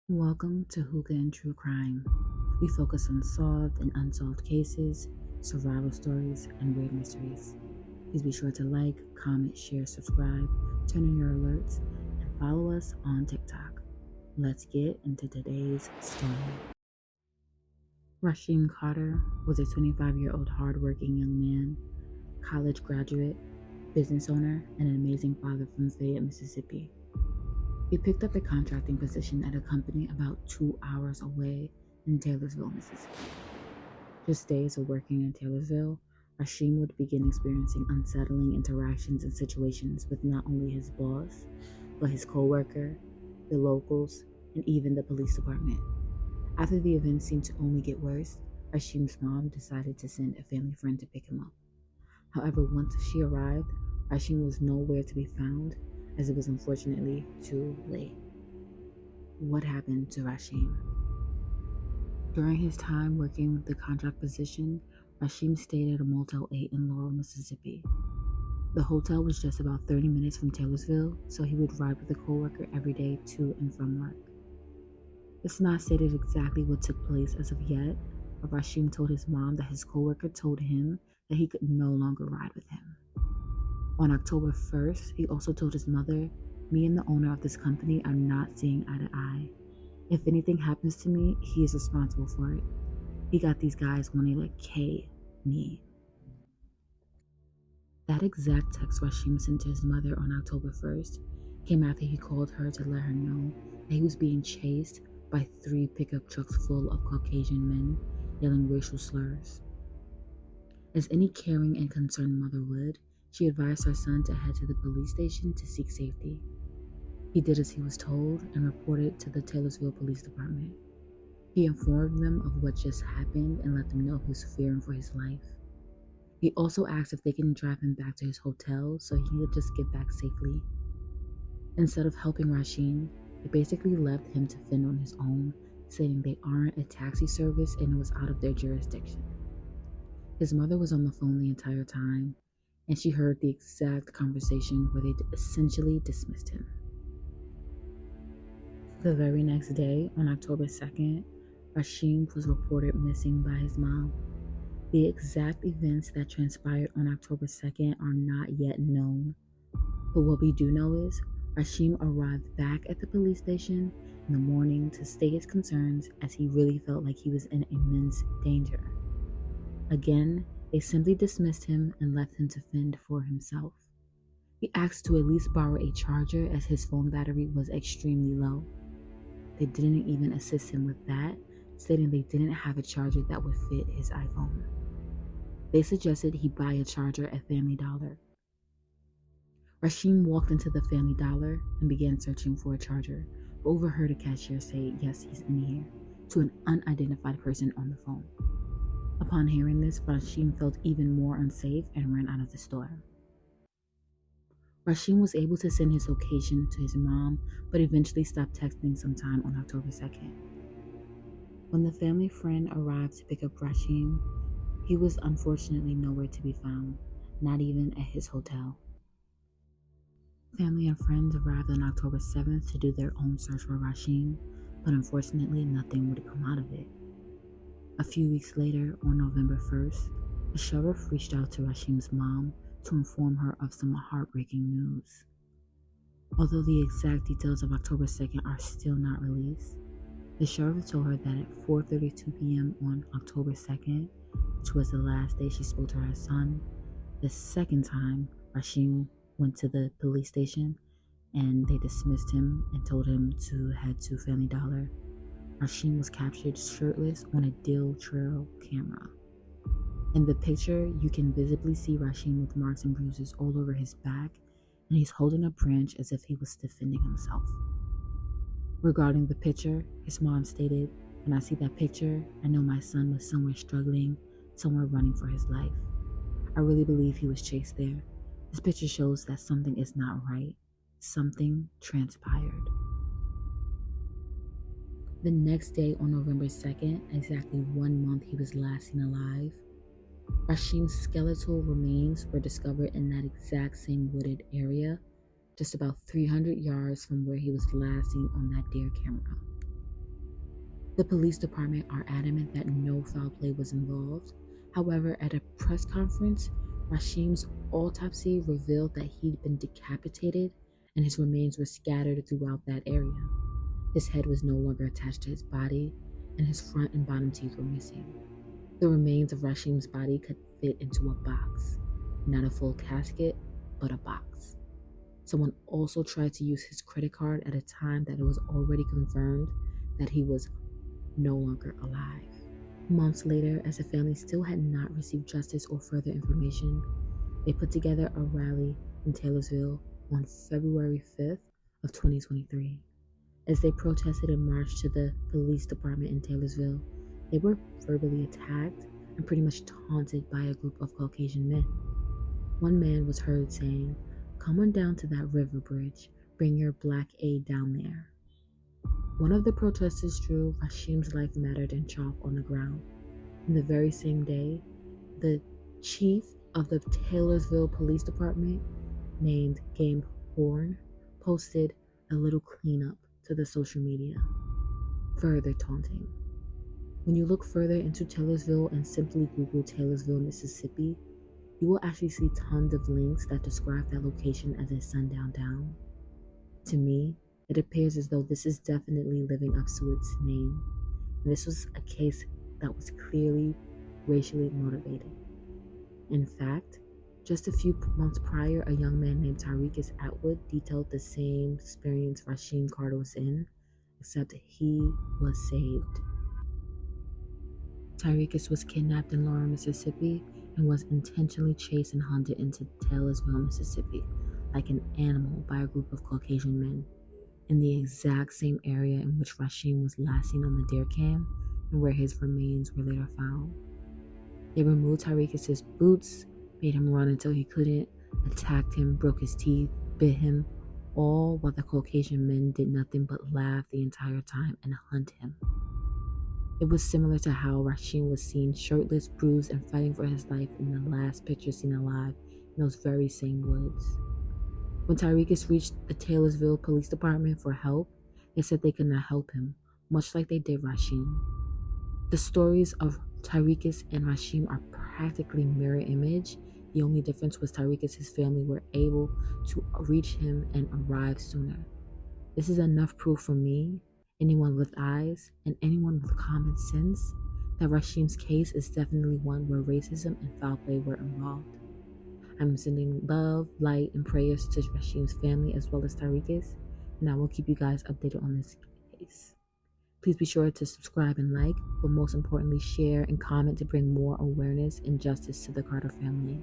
Welcome to Hookah and True Crime. We focus on solved and unsolved cases, survival stories, and weird mysteries. Please be sure to like, comment, share, subscribe, turn on your alerts, and follow us on TikTok. Let's get into today's story. Rasheem Carter was a 25-year-old hardworking young man, college graduate, business owner, and an amazing father from Fayette, Mississippi. He picked up a contracting position at a company about 2 hours away in Taylorsville, Mississippi. Just days of working in Taylorsville, Rasheem would begin experiencing unsettling interactions and situations with not only his boss, but his co-worker, the locals, and even the police department. After the event seemed to only get worse, Rasheem's mom decided to send a family friend to pick him up. However, once she arrived, Rasheem was nowhere to be found, as it was unfortunately too late. What happened to Rasheem? During his time working with the contract position, Rasheem stayed at a Motel 8 in Laurel, Mississippi. The hotel was just about 30 minutes from Taylorsville, so he would ride with a coworker every day to and from work. It's not stated exactly what took place as of yet, but Rasheem told his mom that his coworker told him that he could no longer ride with him. On October 1st, he also told his mother, "Me and the owner of this company are not seeing eye to eye. If anything happens to me, he is responsible for it. He got these guys wanting to K me." That exact text Rasheem sent to his mother on October 1st came after he called her to let her know that he was being chased by 3 pickup trucks full of Caucasian men yelling racial slurs. As any caring and concerned mother would, she advised her son to head to the police station to seek safety. He did as he was told and reported to the Taylorsville Police Department. He informed them of what just happened and let them know he was fearing for his life. He also asked if they can drive him back to his hotel so he could just get back safely. Instead of helping Rasheem, they basically left him to fend on his own, saying they aren't a taxi service and it was out of their jurisdiction. His mother was on the phone the entire time, and she heard the exact conversation where they essentially dismissed him. The very next day, on October 2nd, Rasheem was reported missing by his mom. The exact events that transpired on October 2nd are not yet known, but what we do know is Rasheem arrived back at the police station in the morning to state his concerns as he really felt like he was in immense danger. Again, they simply dismissed him and left him to fend for himself. He asked to at least borrow a charger as his phone battery was extremely low. They didn't even assist him with that, stating they didn't have a charger that would fit his iPhone. They suggested he buy a charger at Family Dollar. Rasheem walked into the Family Dollar and began searching for a charger, but overheard a cashier say, "Yes, he's in here," to an unidentified person on the phone. Upon hearing this, Rasheem felt even more unsafe and ran out of the store. Rasheem was able to send his location to his mom, but eventually stopped texting sometime on October 2nd. When the family friend arrived to pick up Rasheem, he was unfortunately nowhere to be found, not even at his hotel. Family and friends arrived on October 7th to do their own search for Rasheem, but unfortunately nothing would come out of it. A few weeks later, on November 1st, a sheriff reached out to Rasheem's mom to inform her of some heartbreaking news. Although the exact details of October 2nd are still not released, the sheriff told her that at 4:32 p.m. on October 2nd, which was the last day she spoke to her son, the second time Rasheem went to the police station and they dismissed him and told him to head to Family Dollar, Rasheem was captured shirtless on a Dill Trail camera. In the picture, you can visibly see Rasheem with marks and bruises all over his back, and he's holding a branch as if he was defending himself. Regarding the picture, his mom stated, "When I see that picture, I know my son was somewhere struggling, somewhere running for his life. I really believe he was chased there. This picture shows that something is not right. Something transpired." The next day, on November 2nd, exactly 1 month he was last seen alive, Rasheem's skeletal remains were discovered in that exact same wooded area, just about 300 yards from where he was last seen on that deer camera. The police department are adamant that no foul play was involved. However, at a press conference, Rasheem's autopsy revealed that he'd been decapitated and his remains were scattered throughout that area. His head was no longer attached to his body, and his front and bottom teeth were missing. The remains of Rasheem's body could fit into a box, not a full casket, but a box. Someone also tried to use his credit card at a time that it was already confirmed that he was no longer alive. Months later, as the family still had not received justice or further information, they put together a rally in Taylorsville on February 5th of 2023. As they protested and marched to the police department in Taylorsville, they were verbally attacked and pretty much taunted by a group of Caucasian men. One man was heard saying, "Come on down to that river bridge, bring your black aid down there." One of the protesters drew Rasheem's Life Mattered in chalk on the ground. And the very same day, the chief of the Taylorsville Police Department, named Game Horn, posted a little cleanup to the social media, further taunting. When you look further into Taylorsville and simply Google Taylorsville, Mississippi, you will actually see tons of links that describe that location as a sundown town. To me, it appears as though this is definitely living up to its name, and this was a case that was clearly racially motivated. In fact, just a few months prior, a young man named Tirekus Atwood detailed the same experience Rasheem Carter was in, except he was saved. Tirekus was kidnapped in Laurel, Mississippi, and was intentionally chased and hunted into Taylorsville, Mississippi, like an animal by a group of Caucasian men, in the exact same area in which Rasheem was last seen on the deer cam and where his remains were later found. They removed Tirekus' boots, made him run until he couldn't, attacked him, broke his teeth, bit him, all while the Caucasian men did nothing but laugh the entire time and hunt him. It was similar to how Rasheem was seen shirtless, bruised, and fighting for his life in the last picture seen alive in those very same woods. When Tirekus reached the Taylorsville Police Department for help, they said they could not help him, much like they did Rasheem. The stories of Tirekus and Rasheem are practically mirror image. The only difference was Tirekus' family were able to reach him and arrive sooner. This is enough proof for me, anyone with eyes, and anyone with common sense, that Rasheem's case is definitely one where racism and foul play were involved. I'm sending love, light, and prayers to Rasheem's family as well as Tirekus, and I will keep you guys updated on this case. Please be sure to subscribe and like, but most importantly, share and comment to bring more awareness and justice to the Carter family.